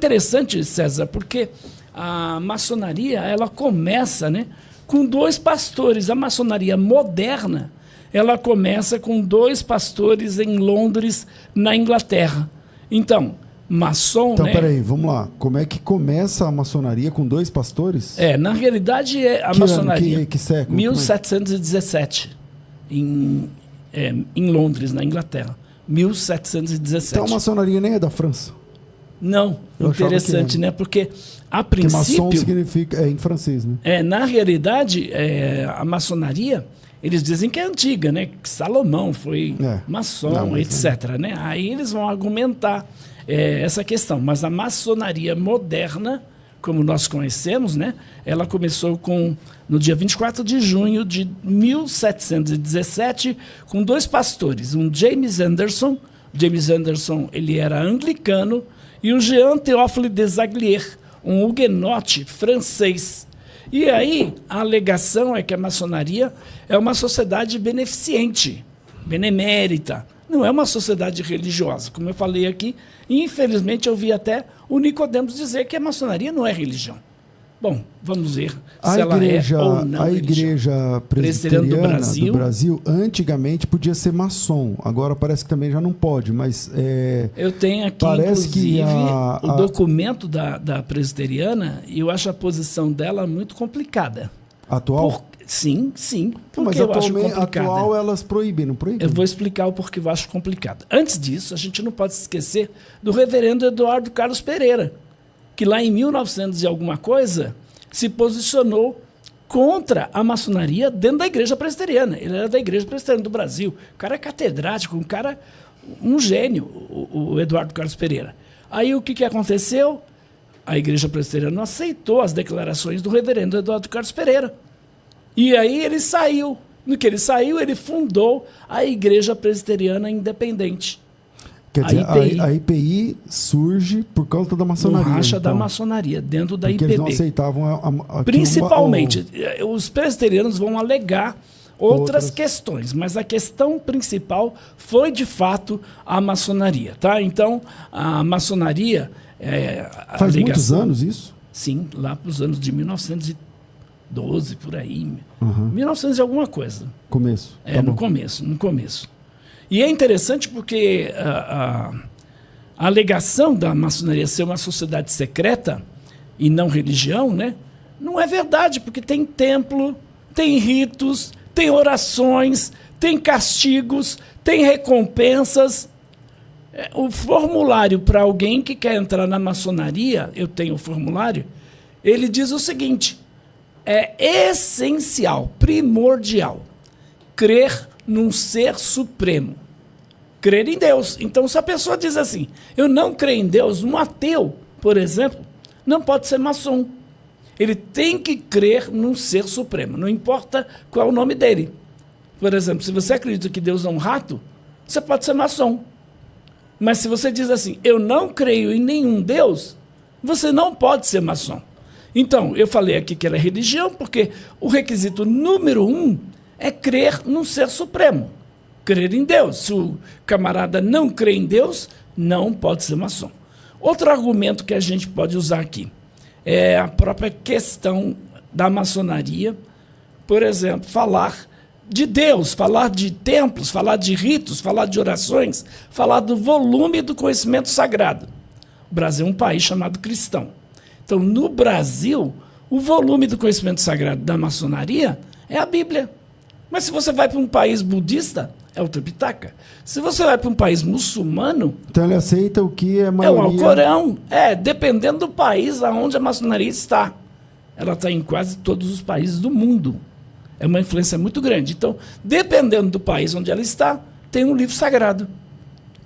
interessante, César, porque a maçonaria ela começa, né, com 2 pastores. A maçonaria moderna ela começa com 2 pastores em Londres, na Inglaterra. Então, maçom... Então, né? peraí, vamos lá. Como é que começa a maçonaria com 2 pastores? Na realidade, a que maçonaria... Ano? Que século? 1717, em Londres, na Inglaterra. 1717. Então a maçonaria nem é da França. Não, Eu interessante, né? Porque, a Porque princípio... maçom significa em francês, né? Na realidade, a maçonaria, eles dizem que é antiga, né? Que Salomão foi maçom, não, etc. Né? Aí eles vão argumentar essa questão. Mas a maçonaria moderna, como nós conhecemos, né? Ela começou no dia 24 de junho de 1717, com 2 pastores, um James Anderson. James Anderson, ele era anglicano, e o Jean Théophile Desaguliers, um huguenote francês. E aí, a alegação é que a maçonaria é uma sociedade beneficente, benemérita, não é uma sociedade religiosa. Como eu falei aqui, infelizmente eu vi até o Nicodemos dizer que a maçonaria não é religião. Bom, vamos ver se ela é ou não. A igreja presbiteriana do Brasil antigamente podia ser maçom. Agora parece que também já não pode, mas... eu tenho aqui, parece inclusive, que o documento da presbiteriana, e eu acho a posição dela muito complicada. Atual? Sim. Mas eu acho complicada. atual elas proíbem, não proíbem? Eu vou explicar o porquê eu acho complicado. Antes disso, a gente não pode esquecer do reverendo Eduardo Carlos Pereira, que lá em 1900 e alguma coisa se posicionou contra a maçonaria dentro da igreja presbiteriana. Ele era da igreja presbiteriana do Brasil. O cara é catedrático, um gênio, o Eduardo Carlos Pereira. Aí o que aconteceu? A igreja presbiteriana não aceitou as declarações do reverendo Eduardo Carlos Pereira. E aí ele saiu. No que ele saiu, ele fundou a Igreja Presbiteriana Independente. Quer dizer, a IPI surge por causa da maçonaria. Racha da maçonaria, dentro da IPB. Porque eles não aceitavam Principalmente, os presbiterianos vão alegar outras questões, mas a questão principal foi, de fato, a maçonaria. Tá? Então, a maçonaria... Faz muitos anos isso? Sim, lá para os anos de 1912, por aí. 1900 e alguma coisa. Começo. No começo. E é interessante porque a alegação da maçonaria ser uma sociedade secreta e não religião, né, não é verdade, porque tem templo, tem ritos, tem orações, tem castigos, tem recompensas. O formulário para alguém que quer entrar na maçonaria, eu tenho o formulário, ele diz o seguinte: é essencial, primordial, crer num ser supremo, crer em Deus. Então, se a pessoa diz assim, eu não creio em Deus, um ateu, por exemplo, não pode ser maçom. Ele tem que crer num ser supremo, não importa qual é o nome dele. Por exemplo, se você acredita que Deus é um rato, você pode ser maçom. Mas se você diz assim, eu não creio em nenhum Deus, você não pode ser maçom. Então, eu falei aqui que era religião, porque o requisito número 1 é crer num ser supremo, crer em Deus. Se o camarada não crê em Deus, não pode ser maçom. Outro argumento que a gente pode usar aqui é a própria questão da maçonaria. Por exemplo, falar de Deus, falar de templos, falar de ritos, falar de orações, falar do volume do conhecimento sagrado. O Brasil é um país chamado cristão. Então, no Brasil, o volume do conhecimento sagrado da maçonaria é a Bíblia. Mas se você vai para um país budista, é o Tripitaka. Se você vai para um país muçulmano... Então ele aceita o que é a maioria... É o Alcorão. Dependendo do país onde a maçonaria está. Ela está em quase todos os países do mundo. É uma influência muito grande. Então, dependendo do país onde ela está, tem um livro sagrado.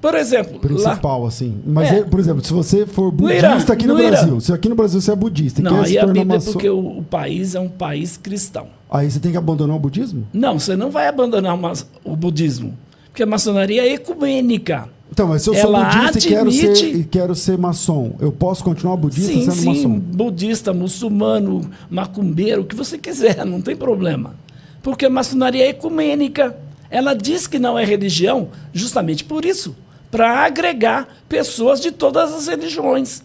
Por exemplo... Principal, assim. Mas, por exemplo, se você for budista aqui no Brasil, se aqui no Brasil você é budista... Não, aí a Bíblia é porque o país é um país cristão. Aí você tem que abandonar o budismo? Não, você não vai abandonar o budismo. Porque a maçonaria é ecumênica. Então, mas se eu sou budista e quero ser maçom, eu posso continuar budista sendo maçom? Sim, budista, muçulmano, macumbeiro, o que você quiser, não tem problema. Porque a maçonaria é ecumênica. Ela diz que não é religião justamente por isso, para agregar pessoas de todas as religiões.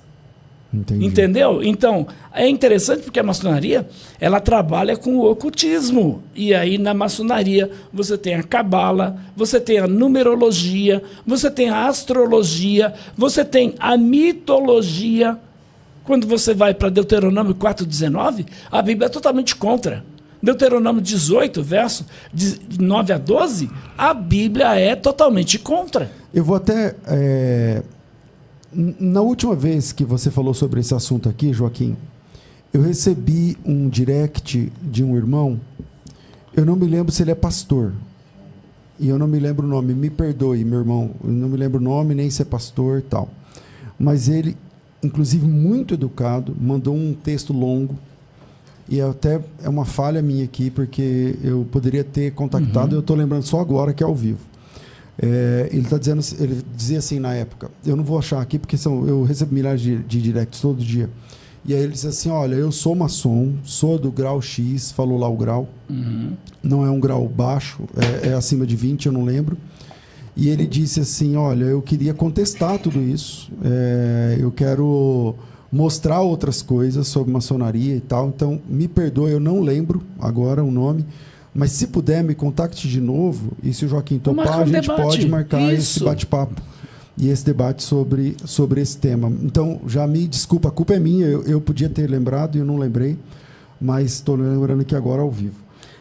Entendi. Entendeu? Então, é interessante porque a maçonaria, ela trabalha com o ocultismo. E aí, na maçonaria, você tem a cabala, você tem a numerologia, você tem a astrologia, você tem a mitologia. Quando você vai para Deuteronômio 4,19, a Bíblia é totalmente contra. Deuteronômio 18, verso de 9 a 12, a Bíblia é totalmente contra. Eu vou até... Na última vez que você falou sobre esse assunto aqui, Joaquim, eu recebi um direct de um irmão, eu não me lembro se ele é pastor, e eu não me lembro o nome, me perdoe, meu irmão, eu não me lembro o nome, nem se é pastor e tal, mas ele, inclusive muito educado, mandou um texto longo, e até é uma falha minha aqui, porque eu poderia ter contactado, eu estou lembrando só agora que é ao vivo. Ele tá dizendo, ele dizia assim na época, eu não vou achar aqui porque eu recebo milhares de directs todo dia, e aí ele disse assim, olha, eu sou maçom, sou do grau X, falou lá o grau, não é um grau baixo, é acima de 20, eu não lembro, e ele disse assim, olha, eu queria contestar tudo isso, eu quero mostrar outras coisas sobre maçonaria e tal, então me perdoe, eu não lembro agora o nome, mas se puder, me contacte de novo, e se o Joaquim topar, a gente pode marcar esse bate-papo e esse debate sobre esse tema. Então, já me desculpa, a culpa é minha, eu podia ter lembrado e eu não lembrei, mas estou lembrando aqui agora ao vivo.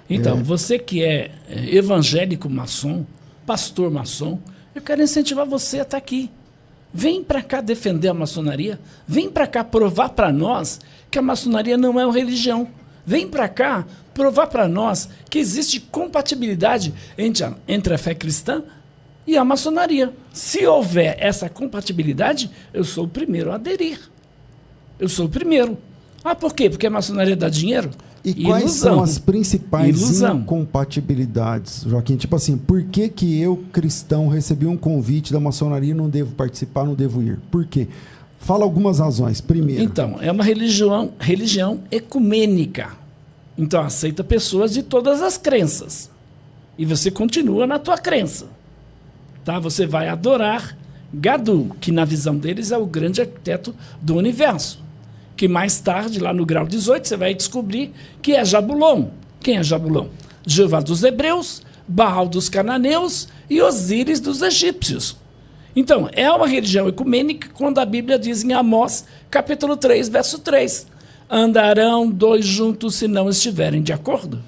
Então, você que é evangélico maçom, pastor maçom, eu quero incentivar você a estar aqui. Vem para cá defender a maçonaria, vem para cá provar para nós que a maçonaria não é uma religião. Vem para cá provar para nós que existe compatibilidade entre a fé cristã e a maçonaria. Se houver essa compatibilidade, eu sou o primeiro a aderir. Eu sou o primeiro. Ah, por quê? Porque a maçonaria dá dinheiro? E quais são as principais incompatibilidades, Joaquim? Tipo assim, por que eu, cristão, recebi um convite da maçonaria e não devo participar, não devo ir? Por quê? Fala algumas razões. Primeiro. Então, é uma religião ecumênica. Então, aceita pessoas de todas as crenças. E você continua na tua crença. Tá? Você vai adorar Gadu, que na visão deles é o grande arquiteto do universo. Que mais tarde, lá no grau 18, você vai descobrir que é Jabulon. Quem é Jabulon? Jeová dos hebreus, Baal dos cananeus e Osíris dos egípcios. Então, é uma religião ecumênica quando a Bíblia diz em Amós, capítulo 3, verso 3, andarão dois juntos se não estiverem de acordo.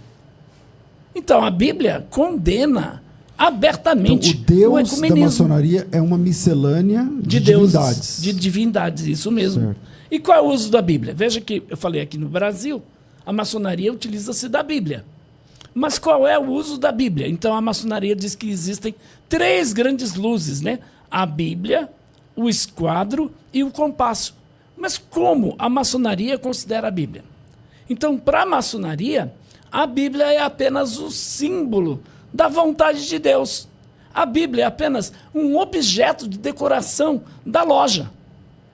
Então, a Bíblia condena abertamente então, o Deus da maçonaria é uma miscelânea de divindades. De divindades, isso mesmo. Certo. E qual é o uso da Bíblia? Veja que eu falei aqui no Brasil, a maçonaria utiliza-se da Bíblia. Mas qual é o uso da Bíblia? Então, a maçonaria diz que existem 3 grandes luzes, né? A Bíblia, o esquadro e o compasso. Mas como a maçonaria considera a Bíblia? Então, para a maçonaria, a Bíblia é apenas o símbolo da vontade de Deus. A Bíblia é apenas um objeto de decoração da loja.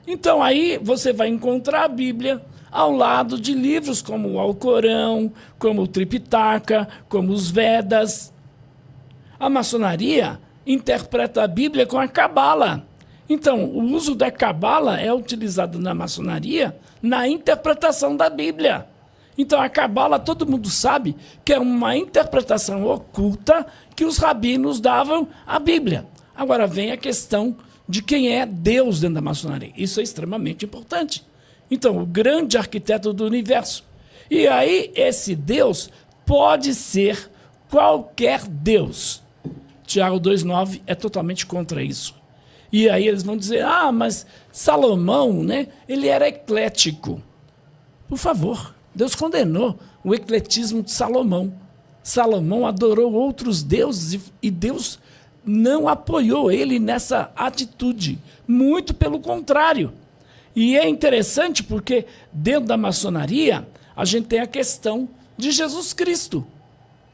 Então, aí você vai encontrar a Bíblia ao lado de livros como o Alcorão, como o Tripitaka, como os Vedas. A maçonaria interpreta a Bíblia com a Cabala. Então, o uso da Cabala é utilizado na maçonaria na interpretação da Bíblia. Então, a Cabala, todo mundo sabe que é uma interpretação oculta que os rabinos davam à Bíblia. Agora, vem a questão de quem é Deus dentro da maçonaria. Isso é extremamente importante. Então, o grande arquiteto do universo. E aí, esse Deus pode ser qualquer Deus. Tiago 2,9 é totalmente contra isso. E aí eles vão dizer, mas Salomão, né, ele era eclético. Por favor, Deus condenou o ecletismo de Salomão. Salomão adorou outros deuses e Deus não apoiou ele nessa atitude. Muito pelo contrário. E é interessante porque dentro da maçonaria a gente tem a questão de Jesus Cristo.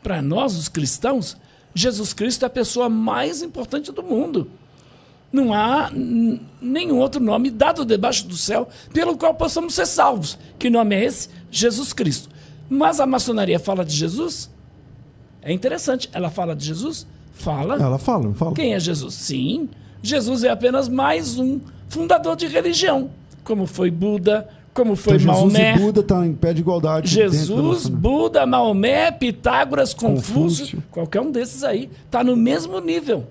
Para nós, os cristãos, Jesus Cristo é a pessoa mais importante do mundo. Não há nenhum outro nome dado debaixo do céu pelo qual possamos ser salvos. Que nome é esse? Jesus Cristo. Mas a maçonaria fala de Jesus? É interessante. Ela fala de Jesus? Fala. Ela fala, não fala? Quem é Jesus? Sim. Jesus é apenas mais um fundador de religião. como foi Buda, como foi então, Maomé. Jesus e Buda estão em pé de igualdade. Jesus, Buda, Maomé, Pitágoras, Confúcio, qualquer um desses aí, está no mesmo nível.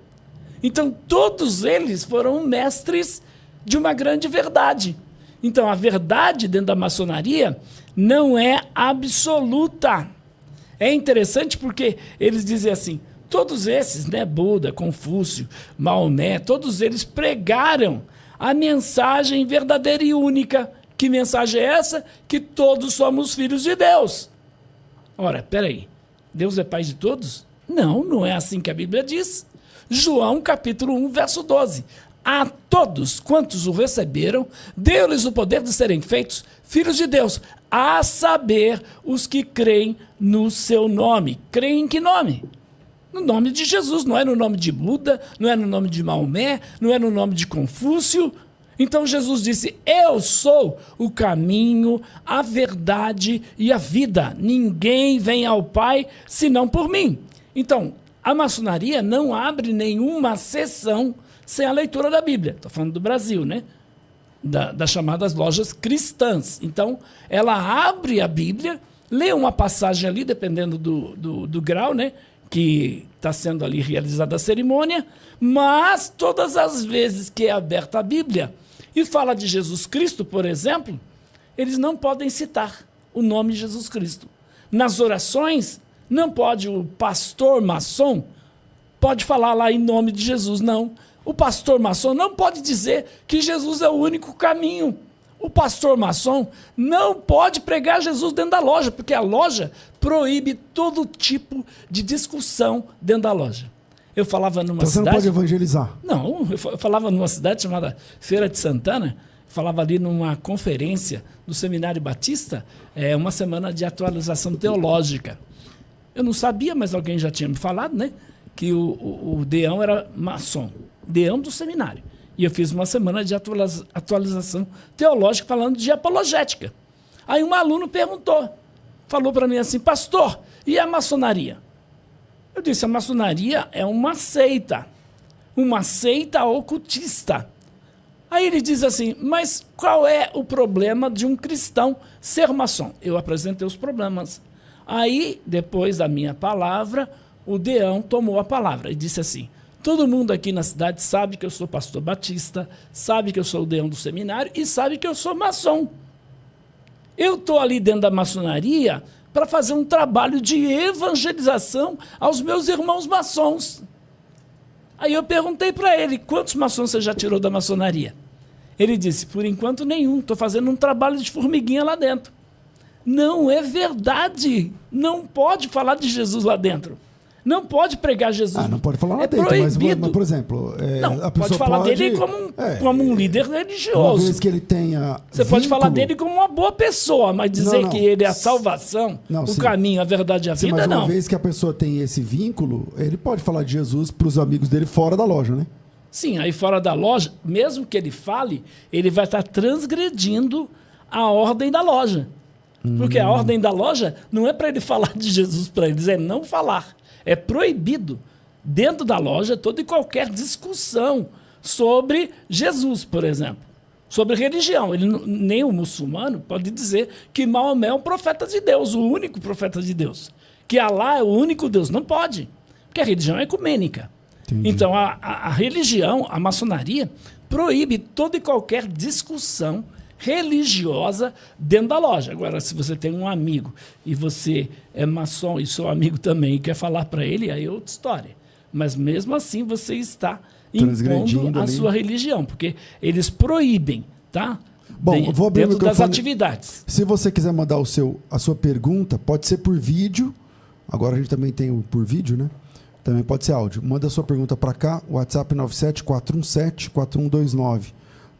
Então, todos eles foram mestres de uma grande verdade. Então, a verdade dentro da maçonaria não é absoluta. É interessante porque eles dizem assim, todos esses, né, Buda, Confúcio, Maomé, todos eles pregaram a mensagem verdadeira e única. Que mensagem é essa? Que todos somos filhos de Deus. Ora, peraí, Deus é pai de todos? Não, não é assim que a Bíblia diz. João capítulo 1, verso 12. A todos quantos o receberam, deu-lhes o poder de serem feitos filhos de Deus, a saber, os que creem no seu nome. Creem em que nome? No nome de Jesus, não é no nome de Buda, não é no nome de Maomé, não é no nome de Confúcio. Então Jesus disse, eu sou o caminho, a verdade e a vida. Ninguém vem ao Pai senão por mim. Então, a maçonaria não abre nenhuma sessão sem a leitura da Bíblia. Estou falando do Brasil, né? Das chamadas lojas cristãs. Então, ela abre a Bíblia, lê uma passagem ali, dependendo do grau, né? Que está sendo ali realizada a cerimônia, mas todas as vezes que é aberta a Bíblia e fala de Jesus Cristo, por exemplo, eles não podem citar o nome de Jesus Cristo. Nas orações, não pode o pastor maçom, pode falar lá em nome de Jesus, não. O pastor maçom não pode dizer que Jesus é o único caminho. O pastor maçom não pode pregar Jesus dentro da loja, porque a loja proíbe todo tipo de discussão dentro da loja. Eu falava numa então cidade... Você não pode evangelizar? Não, eu falava numa cidade chamada Feira de Santana, falava ali numa conferência do Seminário Batista, uma semana de atualização teológica. Eu não sabia, mas alguém já tinha me falado, né? Que o Deão era maçom, Deão do seminário. E eu fiz uma semana de atualização teológica falando de apologética. Aí um aluno falou para mim assim, pastor, e a maçonaria? Eu disse, a maçonaria é uma seita ocultista. Aí ele diz assim, mas qual é o problema de um cristão ser maçom? Eu apresentei os problemas. Aí, depois da minha palavra, o Deão tomou a palavra e disse assim, todo mundo aqui na cidade sabe que eu sou pastor batista, sabe que eu sou o Deão do seminário e sabe que eu sou maçom. Eu estou ali dentro da maçonaria para fazer um trabalho de evangelização aos meus irmãos maçons. Aí eu perguntei para ele, quantos maçons você já tirou da maçonaria? Ele disse, por enquanto nenhum, estou fazendo um trabalho de formiguinha lá dentro. Não é verdade, não pode falar de Jesus lá dentro. Não pode pregar Jesus. Não pode falar lá dentro, proibido. Mas, por exemplo... não, a pode falar dele como um líder religioso. Uma vez que ele tenha Você pode falar dele como uma boa pessoa, mas dizer que ele é a salvação, sim. caminho, a verdade e a vida, mas não. Uma vez que a pessoa tem esse vínculo, ele pode falar de Jesus para os amigos dele fora da loja, né? Sim, aí fora da loja, mesmo que ele fale, ele vai estar transgredindo a ordem da loja. Porque a ordem da loja não é para ele falar de Jesus para eles, é não falar. É proibido, dentro da loja, toda e qualquer discussão sobre Jesus, por exemplo. Sobre religião. Nem o muçulmano pode dizer que Maomé é um profeta de Deus, o único profeta de Deus. Que Alá é o único Deus. Não pode, porque a religião é ecumênica. Entendi. Então, a religião, a maçonaria, proíbe toda e qualquer discussão religiosa dentro da loja. Agora, se você tem um amigo e você é maçom e seu amigo também e quer falar para ele, aí é outra história. Mas mesmo assim você está impondo a sua religião, porque eles proíbem, tá? Bom, vou abrir dentro das atividades. Se você quiser mandar a sua pergunta, pode ser por vídeo. Agora a gente também tem o por vídeo, né? Também pode ser áudio. Manda a sua pergunta para cá, WhatsApp 974174129.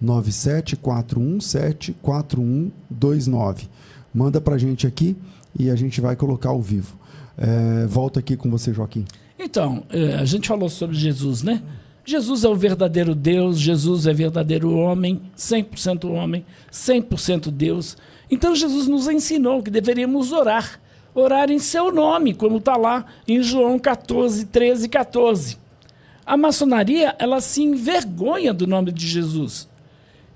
974174129. Manda pra gente aqui e a gente vai colocar ao vivo. Volta aqui com você, Joaquim. Então, a gente falou sobre Jesus, né? Jesus é o verdadeiro Deus, Jesus é verdadeiro homem, 100% Deus. Então Jesus nos ensinou que deveríamos orar em seu nome, como está lá em João 14, 13 e 14. A maçonaria, ela se envergonha do nome de Jesus.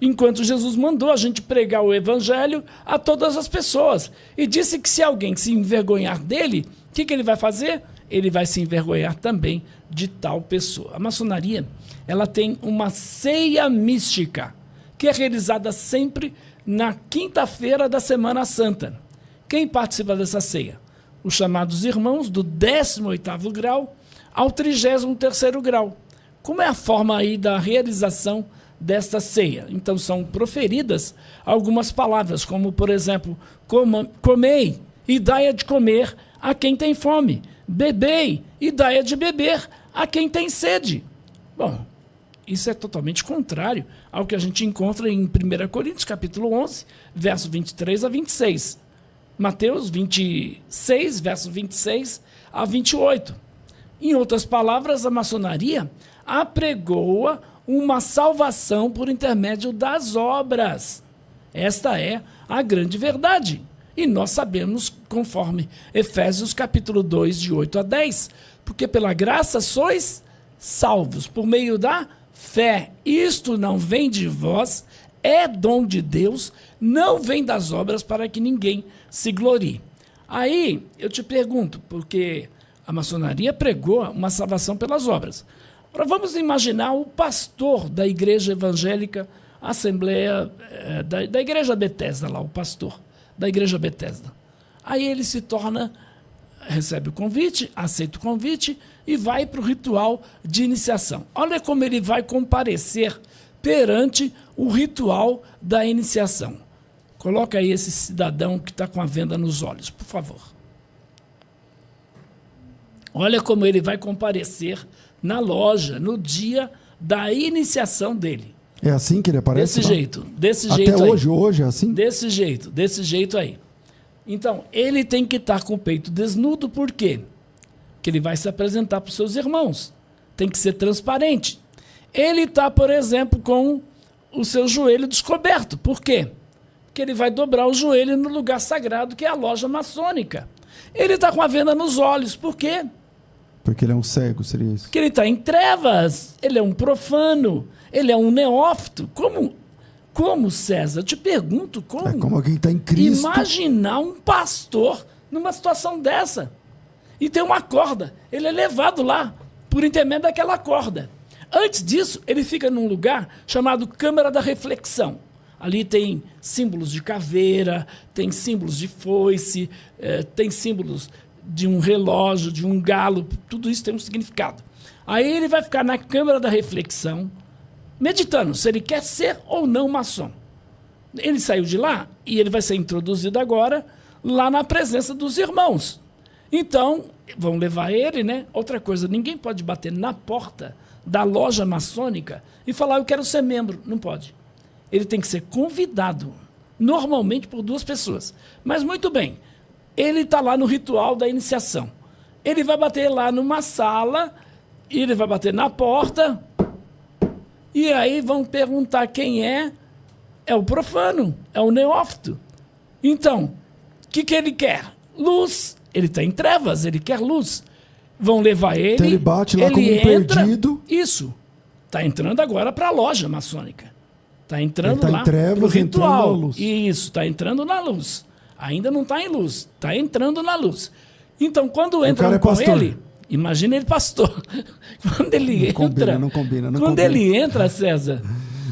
enquanto Jesus mandou a gente pregar o evangelho a todas as pessoas. E disse que se alguém se envergonhar dele, o que ele vai fazer? Ele vai se envergonhar também de tal pessoa. A maçonaria, ela tem uma ceia mística, que é realizada sempre na quinta-feira da Semana Santa. Quem participa dessa ceia? Os chamados irmãos do 18º grau ao 33º grau. Como é a forma aí da realização desta ceia? Então são proferidas algumas palavras, como por exemplo, comei e dai de comer a quem tem fome, bebei e dai de beber a quem tem sede. Bom, isso é totalmente contrário ao que a gente encontra em 1 Coríntios, capítulo 11, verso 23 a 26. Mateus 26, verso 26 a 28. Em outras palavras, a maçonaria apregoa uma salvação por intermédio das obras. Esta é a grande verdade. E nós sabemos, conforme Efésios capítulo 2, de 8 a 10, porque pela graça sois salvos por meio da fé. Isto não vem de vós, é dom de Deus, não vem das obras para que ninguém se glorie. Aí eu te pergunto, porque a maçonaria pregou uma salvação pelas obras. Agora vamos imaginar o pastor da igreja evangélica, Assembleia, da igreja Betesda lá, o pastor da igreja Betesda. Aí ele se torna, recebe o convite, aceita o convite e vai para o ritual de iniciação. Olha como ele vai comparecer perante o ritual da iniciação. Coloca aí esse cidadão que está com a venda nos olhos, por favor. Olha como ele vai comparecer na loja, no dia da iniciação dele. É assim que ele aparece? Desse jeito Até aí. hoje é assim? Desse jeito aí. Então, ele tem que estar com o peito desnudo, por quê? Porque ele vai se apresentar para os seus irmãos. Tem que ser transparente. Ele está, por exemplo, com o seu joelho descoberto. Por quê? Porque ele vai dobrar o joelho no lugar sagrado, que é a loja maçônica. Ele está com a venda nos olhos. Por quê? Porque ele é um cego, seria isso? Porque ele está em trevas. Ele é um profano. Ele é um neófito. Como, César? Eu te pergunto, como? É como alguém que está em Cristo. Imaginar um pastor numa situação dessa. E tem uma corda. Ele é levado lá por intermédio daquela corda. Antes disso, ele fica num lugar chamado Câmara da Reflexão. Ali tem símbolos de caveira, tem símbolos de foice, tem símbolos de um relógio, de um galo, tudo isso tem um significado. Aí ele vai ficar na Câmara da Reflexão, meditando se ele quer ser ou não maçom. Ele saiu de lá e ele vai ser introduzido agora lá na presença dos irmãos. Então, vão levar ele, né? Outra coisa, ninguém pode bater na porta da loja maçônica e falar, eu quero ser membro. Não pode. Ele tem que ser convidado, normalmente por 2 pessoas. Mas muito bem, ele está lá no ritual da iniciação. Ele vai bater lá numa sala, e ele vai bater na porta, e aí vão perguntar quem é. É o profano, é o neófito. Então, o que ele quer? Luz. Ele está em trevas, ele quer luz. Vão levar ele. Então ele bate lá como um perdido. Isso. Está entrando agora para a loja maçônica. Está entrando lá em trevas, pro ritual. Entrando na luz. Isso, está entrando na luz. Ainda não está em luz, está entrando na luz. Então, quando entram com ele, imagina ele pastor. Quando ele entra. Não combina. Quando ele entra, César.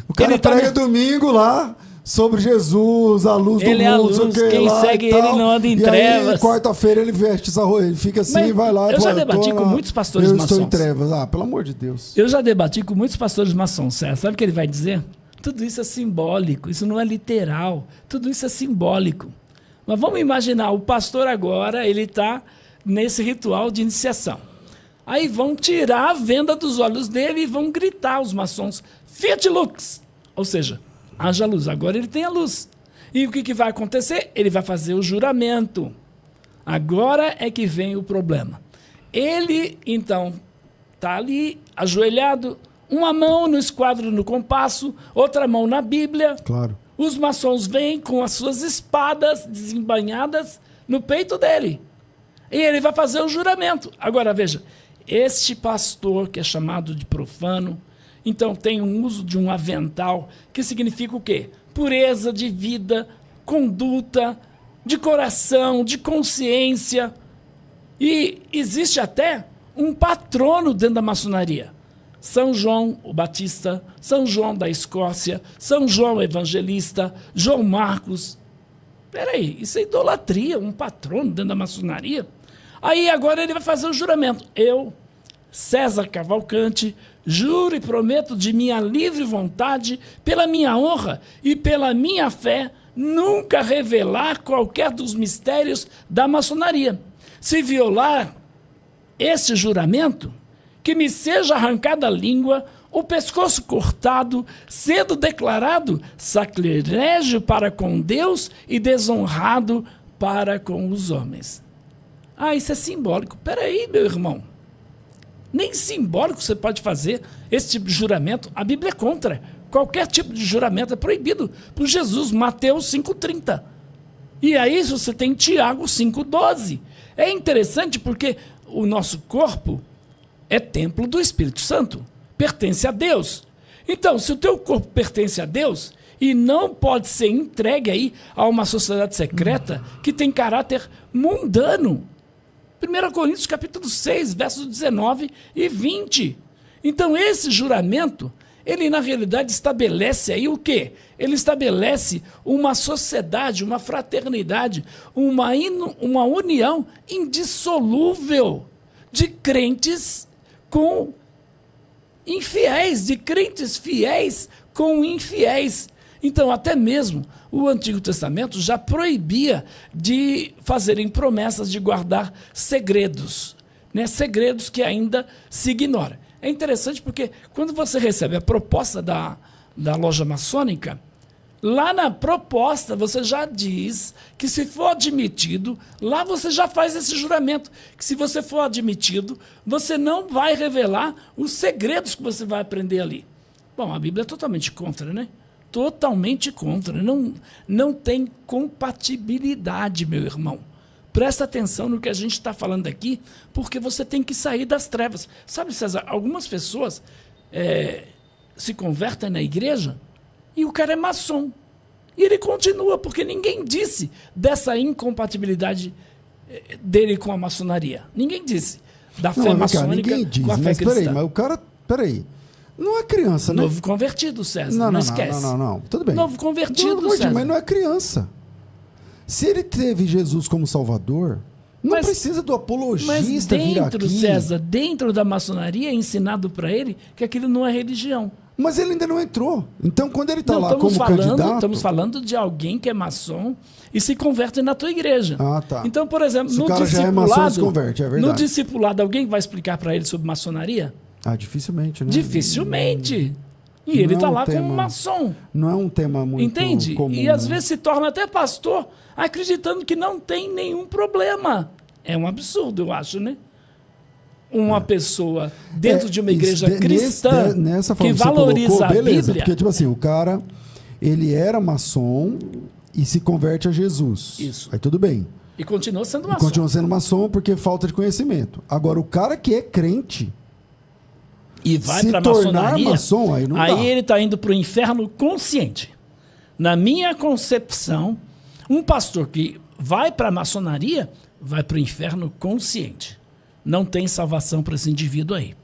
O cara prega domingo lá sobre Jesus, a luz do mundo. Ele é a luz, quem segue ele não anda em trevas. Aí, quarta-feira ele veste essa roupa, ele fica assim e vai lá. Eu já debati com muitos pastores maçons. Eu estou em trevas. Pelo amor de Deus. Eu já debati com muitos pastores maçons, César. Sabe o que ele vai dizer? Tudo isso é simbólico, isso não é literal. Tudo isso é simbólico. Mas vamos imaginar, o pastor agora, ele está nesse ritual de iniciação. Aí vão tirar a venda dos olhos dele e vão gritar os maçons, Fiat Lux! Ou seja, haja luz. Agora ele tem a luz. E o que vai acontecer? Ele vai fazer o juramento. Agora é que vem o problema. Ele, então, está ali, ajoelhado, uma mão no esquadro no compasso, outra mão na Bíblia. Claro. Os maçons vêm com as suas espadas desembainhadas no peito dele. E ele vai fazer o juramento. Agora, veja, este pastor que é chamado de profano, Então tem um uso de um avental, que significa o quê? Pureza de vida, conduta, de coração, de consciência. E existe até um patrono dentro da maçonaria. São João o Batista, São João da Escócia, São João o Evangelista, João Marcos. Peraí, isso é idolatria, um patrono dentro da maçonaria? Aí agora ele vai fazer o juramento. Eu, César Cavalcante, juro e prometo de minha livre vontade, pela minha honra e pela minha fé, nunca revelar qualquer dos mistérios da maçonaria. Se violar esse juramento, que me seja arrancada a língua, o pescoço cortado, sendo declarado sacrilégio para com Deus e desonrado para com os homens. Ah, isso é simbólico. Peraí, meu irmão. Nem simbólico você pode fazer esse tipo de juramento. A Bíblia é contra. Qualquer tipo de juramento é proibido por Jesus, Mateus 5,30. E aí você tem Tiago 5,12. É interessante porque o nosso corpo é templo do Espírito Santo, pertence a Deus. Então, se o teu corpo pertence a Deus e não pode ser entregue aí a uma sociedade secreta que tem caráter mundano. 1 Coríntios capítulo 6, versos 19 e 20. Então, esse juramento, ele na realidade estabelece aí o quê? Ele estabelece uma sociedade, uma fraternidade, uma união indissolúvel de crentes com infiéis, de crentes fiéis com infiéis. Então, até mesmo o Antigo Testamento já proibia de fazerem promessas de guardar segredos, né? Segredos que ainda se ignora. É interessante porque quando você recebe a proposta da loja maçônica, lá na proposta você já diz que se for admitido, lá você já faz esse juramento, que se você for admitido, você não vai revelar os segredos que você vai aprender ali. Bom, a Bíblia é totalmente contra, né? Totalmente contra. Não tem compatibilidade, meu irmão. Presta atenção no que a gente está falando aqui, porque você tem que sair das trevas. Sabe, César, algumas pessoas se convertem na igreja e o cara é maçom. E ele continua, porque ninguém disse dessa incompatibilidade dele com a maçonaria. Ninguém disse da fé maçônica com a fé cristã. Peraí, mas o cara... Peraí. Não é criança, né? Novo convertido, César. Não esquece. Não. Tudo bem. Novo convertido, César. Mas não é criança. Se ele teve Jesus como Salvador, não precisa do apologista vir aqui. Mas César, dentro da maçonaria é ensinado para ele que aquilo não é religião. Mas ele ainda não entrou. Então, quando ele está lá como candidato... Estamos falando de alguém que é maçom e se converte na tua igreja. Ah, tá. Então, por exemplo, se o cara já é maçom, se converte, é verdade. No discipulado, alguém vai explicar para ele sobre maçonaria? Ah, dificilmente, né? Dificilmente. E ele está lá como maçom. Não é um tema muito Entende? comum. E às vezes se torna até pastor acreditando que não tem nenhum problema. É um absurdo, eu acho, né? Uma pessoa dentro de uma igreja cristã nessa forma que valoriza colocou, beleza, a Bíblia... Porque, tipo assim, o cara, ele era maçom e se converte a Jesus. Isso. Aí tudo bem. E continua sendo maçom. Continua sendo maçom porque falta de conhecimento. Agora, o cara que é crente... E vai para a maçonaria, maçom, aí ele está indo para o inferno consciente. Na minha concepção, um pastor que vai para a maçonaria vai para o inferno consciente. Não tem salvação para esse indivíduo aí.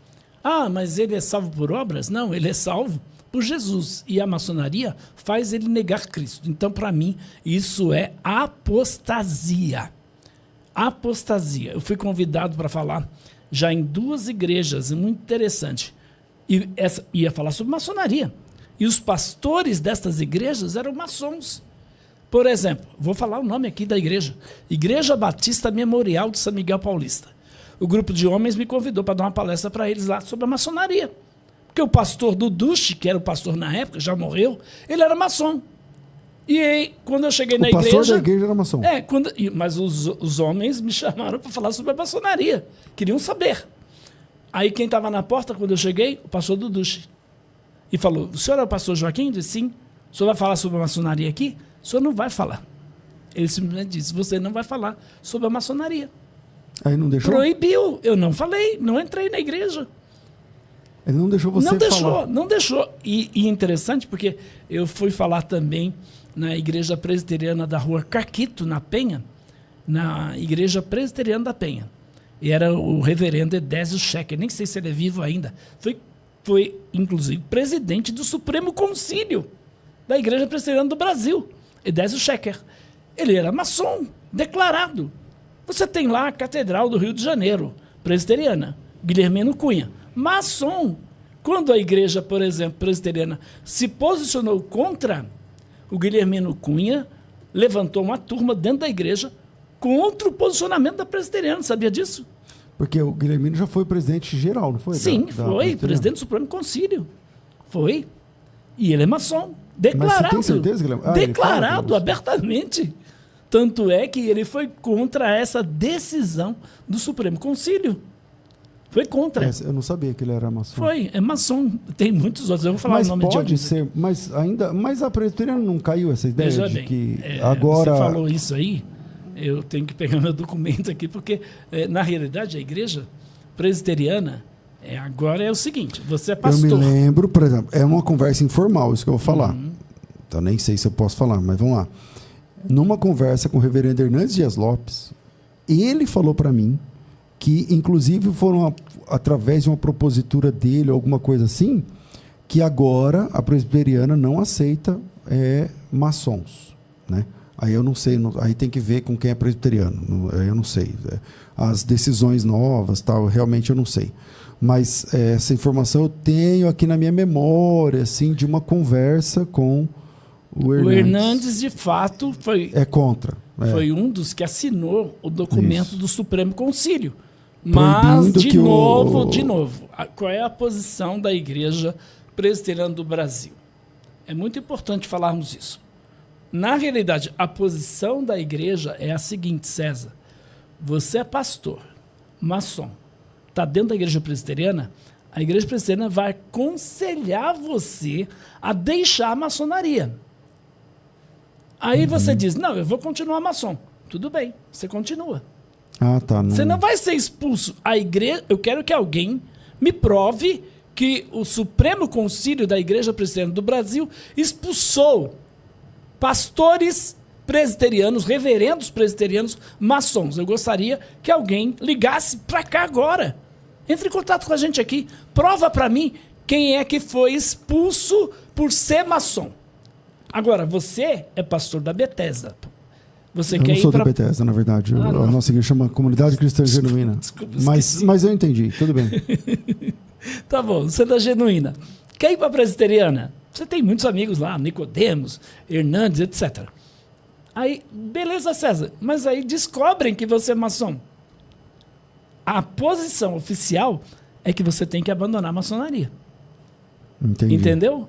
Ah, mas ele é salvo por obras? Não, ele é salvo por Jesus. E a maçonaria faz ele negar Cristo. Então, para mim, isso é apostasia. Apostasia. Eu fui convidado para falar já em 2 igrejas, muito interessante. E ia falar sobre maçonaria. E os pastores destas igrejas eram maçons. Por exemplo, vou falar o nome aqui da igreja. Igreja Batista Memorial de São Miguel Paulista. O grupo de homens me convidou para dar uma palestra para eles lá sobre a maçonaria. Porque o pastor Duduche, que era o pastor na época, já morreu, ele era maçom. E aí, quando eu cheguei na igreja... O pastor da igreja era maçom. Mas os homens me chamaram para falar sobre a maçonaria. Queriam saber. Aí quem estava na porta, quando eu cheguei, o pastor Duduche. E falou, o senhor é o pastor Joaquim? Eu disse, sim. O senhor vai falar sobre a maçonaria aqui? O senhor não vai falar. Ele simplesmente disse, você não vai falar sobre a maçonaria. Aí não deixou? Proibiu. Eu não falei, não entrei na igreja. Ele não deixou você falar. Não deixou. E interessante porque eu fui falar também na Igreja Presbiteriana da Rua Caquito, na Penha, na Igreja Presbiteriana da Penha. E era o reverendo Edésio Schecker, nem sei se ele é vivo ainda. Foi, inclusive, presidente do Supremo Concílio da Igreja Presbiteriana do Brasil, Edésio Schecker. Ele era maçom, declarado. Você tem lá a Catedral do Rio de Janeiro, presbiteriana, Guilhermino Cunha, maçom. Quando a igreja, por exemplo, presbiteriana, se posicionou contra, o Guilhermino Cunha levantou uma turma dentro da igreja contra o posicionamento da presbiteriana. Sabia disso? Porque o Guilhermino já foi presidente geral, não foi? Sim, foi. Presidente do Supremo Concílio. Foi. E ele é maçom. Declarado. Mas você tem certeza, Guilherme? Declarado abertamente. Tanto é que ele foi contra essa decisão do Supremo Concílio. Foi contra. Eu não sabia que ele era maçom. Foi, é maçom. Tem muitos outros. Eu vou falar o nome de pode ser, mas a presbiteriana não caiu essa ideia Veja de bem, que agora... Você falou isso aí, eu tenho que pegar meu documento aqui, porque, na realidade, a igreja presbiteriana agora é o seguinte, você é pastor. Eu me lembro, por exemplo, é uma conversa informal, isso que eu vou falar. Então, nem sei se eu posso falar, mas vamos lá. Numa conversa com o reverendo Hernandes Dias Lopes, ele falou para mim que, inclusive, foram através de uma propositura dele, alguma coisa assim, que agora a presbiteriana não aceita maçons, né? Aí eu não sei, aí tem que ver com quem é presbiteriano, eu não sei. As decisões novas, tal, realmente eu não sei. Mas essa informação eu tenho aqui na minha memória, assim, de uma conversa com o Hernandes. O Hernandes, de fato, foi... É contra. Foi um dos que assinou o documento do Supremo Concílio. Mas, de novo, qual é a posição da Igreja Presbiteriana do Brasil? É muito importante falarmos isso. Na realidade, a posição da igreja é a seguinte, César. Você é pastor, maçom, está dentro da igreja presbiteriana, a igreja presbiteriana vai aconselhar você a deixar a maçonaria. Aí você diz, não, eu vou continuar maçom. Tudo bem, você continua. Ah, tá. Não... Você não vai ser expulso. A igreja, eu quero que alguém me prove que o Supremo Concílio da Igreja Presbiteriana do Brasil expulsou pastores presbiterianos, reverendos presbiterianos, maçons. Eu gostaria que alguém ligasse para cá agora. Entre em contato com a gente aqui. Prova para mim quem é que foi expulso por ser maçom. Agora, você é pastor da Bethesda. Você eu quer não sou ir pra... da Bethesda, na verdade. A nossa igreja chama Comunidade Cristã Genuína. Desculpa, mas eu entendi, tudo bem. Tá bom, você é da Genuína. Quer ir para a presbiteriana? Você tem muitos amigos lá, Nicodemos, Hernandes, etc. Aí, beleza, César, mas aí descobrem que você é maçom. A posição oficial é que você tem que abandonar a maçonaria. Entendi. Entendeu?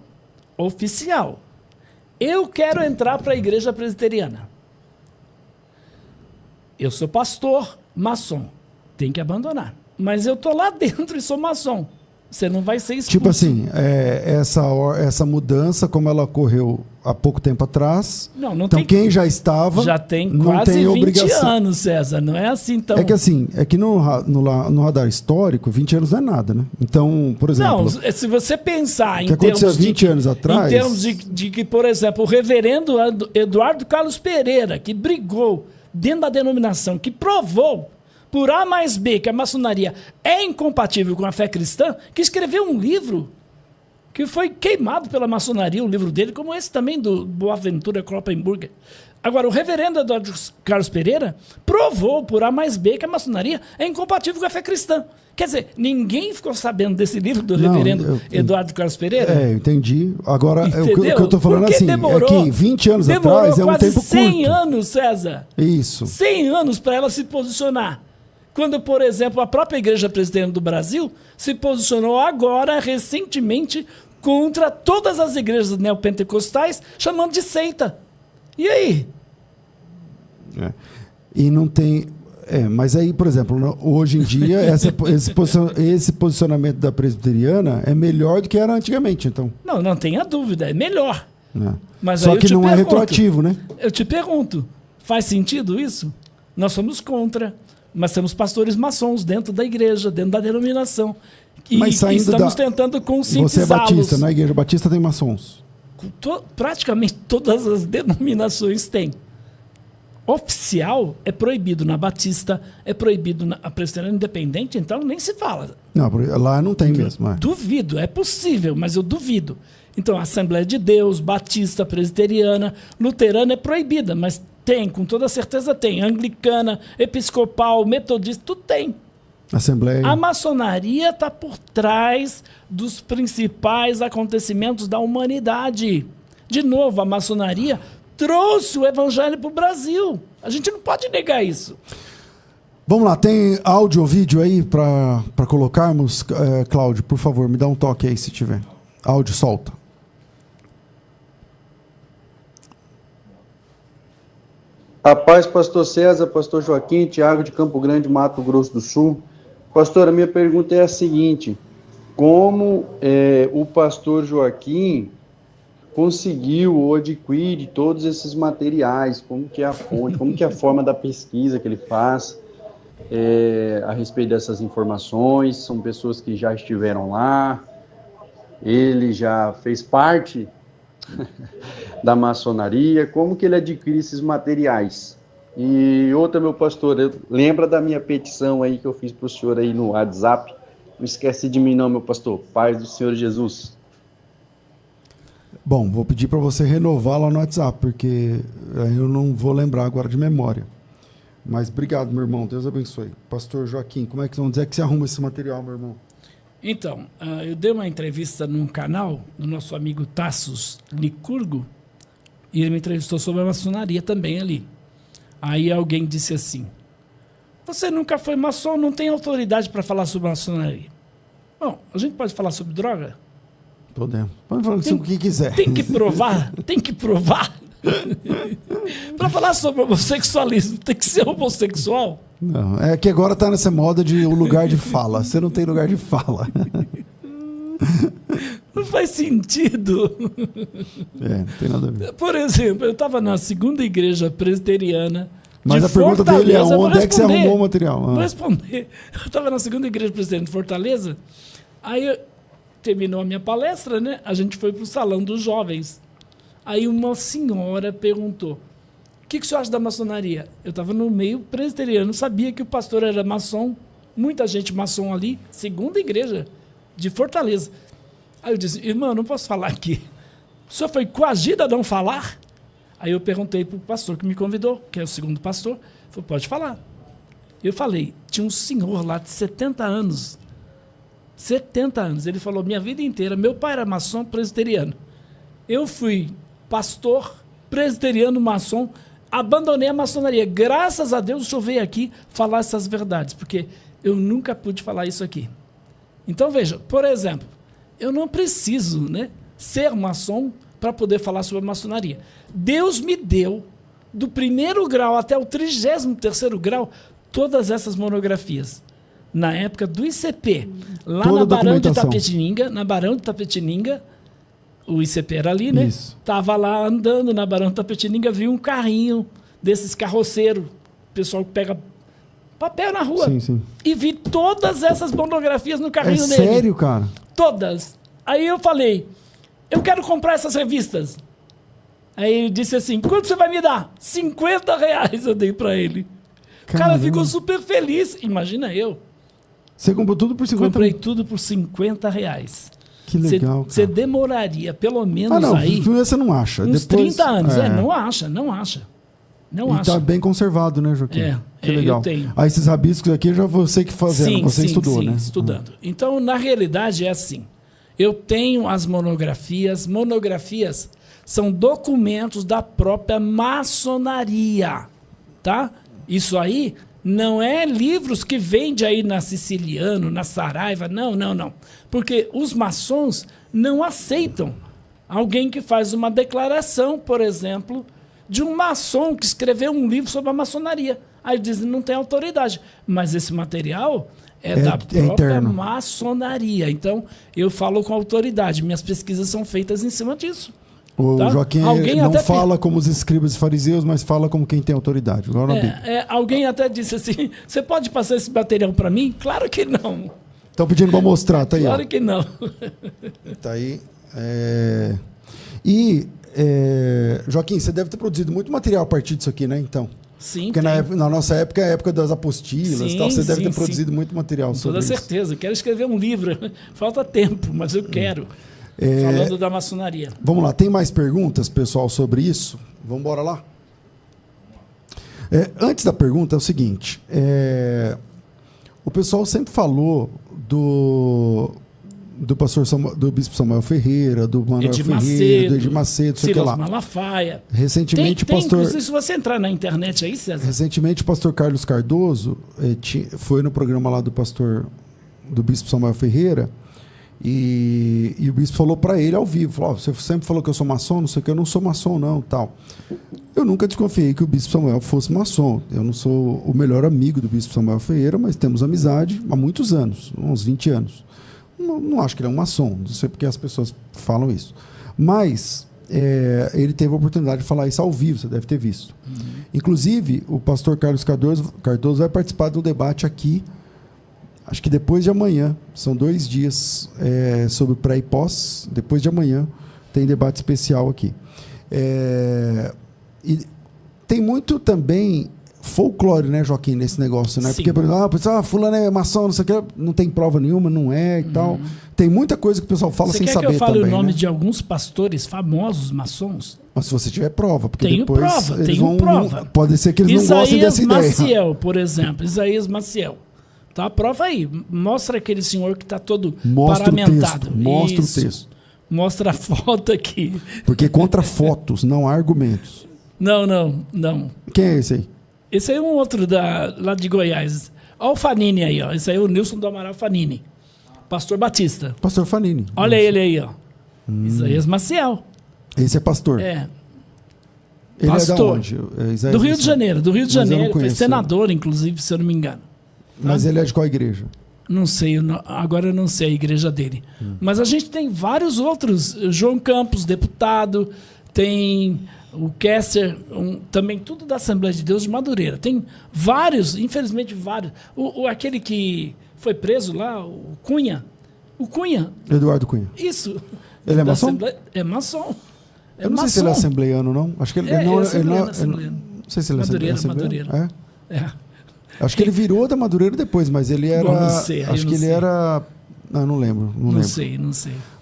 Oficial. Eu quero entrar para a igreja presbiteriana. Eu sou pastor, maçom. Tem que abandonar. Mas eu estou lá dentro e sou maçom. Você não vai ser expulso. Tipo assim, essa mudança, como ela ocorreu há pouco tempo atrás, não então tem, quem já estava já tem não quase tem 20 obrigação. anos, César. Não é assim tão... É que no radar histórico, 20 anos não é nada, né? Então, por exemplo... Não, se você pensar em que aconteceu há 20 anos atrás... Em termos de que, por exemplo, o reverendo Eduardo Carlos Pereira, que brigou dentro da denominação, que provou por A mais B que a maçonaria é incompatível com a fé cristã, que escreveu um livro que foi queimado pela maçonaria, o livro dele, como esse também do Boaventura Kloppenburger. Agora, o reverendo Eduardo Carlos Pereira provou por A mais B que a maçonaria é incompatível com a fé cristã. Quer dizer, ninguém ficou sabendo desse livro do reverendo Eduardo Carlos Pereira? Entendi. Agora, o que eu estou falando assim, demorou, é que 20 anos atrás é um tempo curto. 100 anos, César. Isso. 100 anos para ela se posicionar. Quando, por exemplo, a própria Igreja Presbiteriana do Brasil se posicionou agora, recentemente, contra todas as igrejas neopentecostais, chamando de seita. E aí? E não tem... mas aí, por exemplo, hoje em dia, esse posicionamento da presbiteriana é melhor do que era antigamente, então. Não tenha dúvida, é melhor. Mas só que não é retroativo, né? Eu te pergunto, faz sentido isso? Nós somos contra, mas temos pastores maçons dentro da igreja, dentro da denominação. E Mas saindo estamos tentando conscientizá-los. Você é batista, na Igreja Batista tem maçons? Praticamente todas as denominações têm. Oficial é proibido na Batista, é proibido na Presbiteriana Independente, então nem se fala. Não, lá não tem mesmo. É. Duvido, é possível, mas eu duvido. Então, Assembleia de Deus, Batista, Presbiteriana, Luterana é proibida, mas tem, com toda certeza tem. Anglicana, Episcopal, Metodista, tudo tem. Assembleia. A maçonaria está por trás dos principais acontecimentos da humanidade. De novo, a maçonaria trouxe o evangelho para o Brasil. A gente não pode negar isso. Vamos lá, tem áudio ou vídeo aí para colocarmos? Cláudio, por favor, me dá um toque aí se tiver. Áudio, solta. A paz, pastor César, pastor Joaquim, Tiago de Campo Grande, Mato Grosso do Sul. Pastor, a minha pergunta é a seguinte: como o pastor Joaquim conseguiu ou adquire todos esses materiais? Como que é a fonte, como que é a forma da pesquisa que ele faz a respeito dessas informações? São pessoas que já estiveram lá, ele já fez parte da maçonaria. Como que ele adquire esses materiais? E outra, meu pastor, lembra da minha petição aí que eu fiz para o senhor aí no WhatsApp? Não esquece de mim não, meu pastor. Paz do Senhor Jesus. Bom, vou pedir para você renovar lá no WhatsApp, porque eu não vou lembrar agora de memória. Mas obrigado, meu irmão. Deus abençoe. Pastor Joaquim, como é que onde é que você arruma esse material, meu irmão? Então, eu dei uma entrevista num canal do nosso amigo Tassos Licurgo, e ele me entrevistou sobre a maçonaria também ali. Aí alguém disse assim: você nunca foi maçom, não tem autoridade para falar sobre maçonaria. Bom, a gente pode falar sobre droga? Podemos. Pode falar sobre o que quiser. Tem que provar, tem que provar. Para falar sobre homossexualismo, tem que ser homossexual? Não, é que agora está nessa moda de o lugar de fala. Você não tem lugar de fala. Não faz sentido. Não tem nada a ver. Por exemplo, eu estava na segunda igreja presbiteriana. Mas a pergunta dele é onde é que você arrumou o material? Vou responder. Eu estava na segunda igreja presbiteriana de Fortaleza. Aí terminou a minha palestra, né? A gente foi para o salão dos jovens. Aí uma senhora perguntou: o que o senhor acha da maçonaria? Eu estava no meio presbiteriano, sabia que o pastor era maçom, muita gente maçom ali, segunda igreja de Fortaleza. Aí eu disse: irmão, não posso falar aqui. O senhor foi coagido a não falar? Aí eu perguntei para o pastor que me convidou, que é o segundo pastor, ele falou: pode falar. Eu falei: tinha um senhor lá de 70 anos. 70 anos. Ele falou: minha vida inteira, meu pai era maçom presbiteriano. Eu fui pastor presbiteriano maçom, abandonei a maçonaria. Graças a Deus o senhor veio aqui falar essas verdades, porque eu nunca pude falar isso aqui. Então, veja, por exemplo, eu não preciso, né, ser maçom para poder falar sobre a maçonaria. Deus me deu, do 1º grau até o 33º grau, todas essas monografias. Na época do ICP, lá na Barão de Itapetininga, o ICP era ali, né? Estava lá andando na Barão de Itapetininga, vi um carrinho desses carroceiros, pessoal que pega papel na rua. Sim, sim. E vi todas essas monografias no carrinho dele. Sério, cara? Todas. Aí eu falei: eu quero comprar essas revistas. Aí ele disse assim: quanto você vai me dar? R$50 eu dei para ele. Caramba. O cara ficou super feliz. Imagina eu. Você comprou tudo por 50? Comprei tudo por R$50. Que legal, Você demoraria pelo menos aí... você não acha. Uns depois, 30 anos. Não acha. Não acha. Está bem conservado, né, Joaquim? Que legal. Eu tenho. Aí esses rabiscos aqui já você que fazendo, você estudou, né? Estudando. Então, na realidade, é assim. Eu tenho as monografias. Monografias são documentos da própria maçonaria, tá? Isso aí não é livros que vende aí na Siciliano, na Saraiva, não. Porque os maçons não aceitam alguém que faz uma declaração, por exemplo, de um maçom que escreveu um livro sobre a maçonaria. Aí dizem: não tem autoridade. Mas esse material é da própria maçonaria. Então, eu falo com autoridade. Minhas pesquisas são feitas em cima disso. O Joaquim não fala como os escribas e fariseus, mas fala como quem tem autoridade. Alguém até disse assim: você pode passar esse material para mim? Claro que não. Estão pedindo para mostrar, tá aí. Claro ó. que não. Tá aí. Joaquim, você deve ter produzido muito material a partir disso aqui, né? Então. Sim, porque na nossa época é a época das apostilas e tal. Você deve ter produzido muito material com sobre toda isso. certeza. Eu quero escrever um livro. Falta tempo, mas eu quero. Falando da maçonaria. Vamos lá. Tem mais perguntas, pessoal, sobre isso? Vamos embora lá? Antes da pergunta, é o seguinte. O pessoal sempre falou do pastor do bispo Samuel Ferreira, do Manuel Ferreira, do Edir Macedo, sei lá. Malafaia. Recentemente, o pastor... Inclusive, se você entrar na internet aí, César... Recentemente, o pastor Carlos Cardoso foi no programa lá do bispo Samuel Ferreira e o bispo falou para ele ao vivo, falou, você sempre falou que eu sou maçom, não sei o que, eu não sou maçom não, tal. Eu nunca desconfiei que o bispo Samuel fosse maçom. Eu não sou o melhor amigo do bispo Samuel Ferreira, mas temos amizade há muitos anos, uns 20 anos. Não acho que ele é um maçom, não sei porque as pessoas falam isso. Mas ele teve a oportunidade de falar isso ao vivo, você deve ter visto. Inclusive, o pastor Carlos Cardoso vai participar do debate aqui, acho que depois de amanhã. São 2 dias sobre pré e pós. Depois de amanhã tem debate especial aqui. E tem muito também folclore, né, Joaquim, nesse negócio, né? Sim. Porque, por exemplo, fulano é maçom, não sei o que, não tem prova nenhuma, não é e tal. Tem muita coisa que o pessoal fala sem saber também. Você quer que eu fale o nome né? de alguns pastores famosos maçons? Mas se você tiver prova, porque tenho depois prova, eles tenho prova. Pode ser que eles não gostem dessa ideia. Maciel, por exemplo, Isaías Maciel. Tá a prova aí. Mostra aquele senhor que está todo paramentado. Mostra o texto. Mostra a foto aqui. Porque contra fotos não há argumentos. Não. Quem é esse aí? Esse aí é um outro lá de Goiás. Olha o Fanini aí, ó. Esse aí é o Nilson do Amaral Fanini. Pastor Batista. Pastor Fanini. Olha ele aí, ó. Isaías Maciel. Esse é pastor? É. Ele pastor. É da onde? Do Rio de Janeiro. Do Rio de Janeiro. Foi senador, inclusive, se eu não me engano. Mas ele é de qual igreja? Não sei, agora eu não sei a igreja dele. Mas a gente tem vários outros. João Campos, deputado. Tem o Kessler, também tudo da Assembleia de Deus de Madureira. Tem vários, infelizmente vários. Aquele que foi preso lá, o Cunha. O Cunha. Eduardo Cunha. Isso. Ele é maçom? É maçom. Eu não sei se ele é assembleiano, não. Acho que ele não é assembleiano. Não sei se ele é assembleiano. É. Acho que ele virou da Madureira depois, mas ele era... Bom, não sei, acho que ele era... Não lembro. Não sei.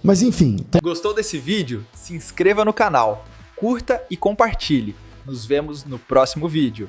Mas enfim. Gostou desse vídeo? Se inscreva no canal, curta e compartilhe. Nos vemos no próximo vídeo.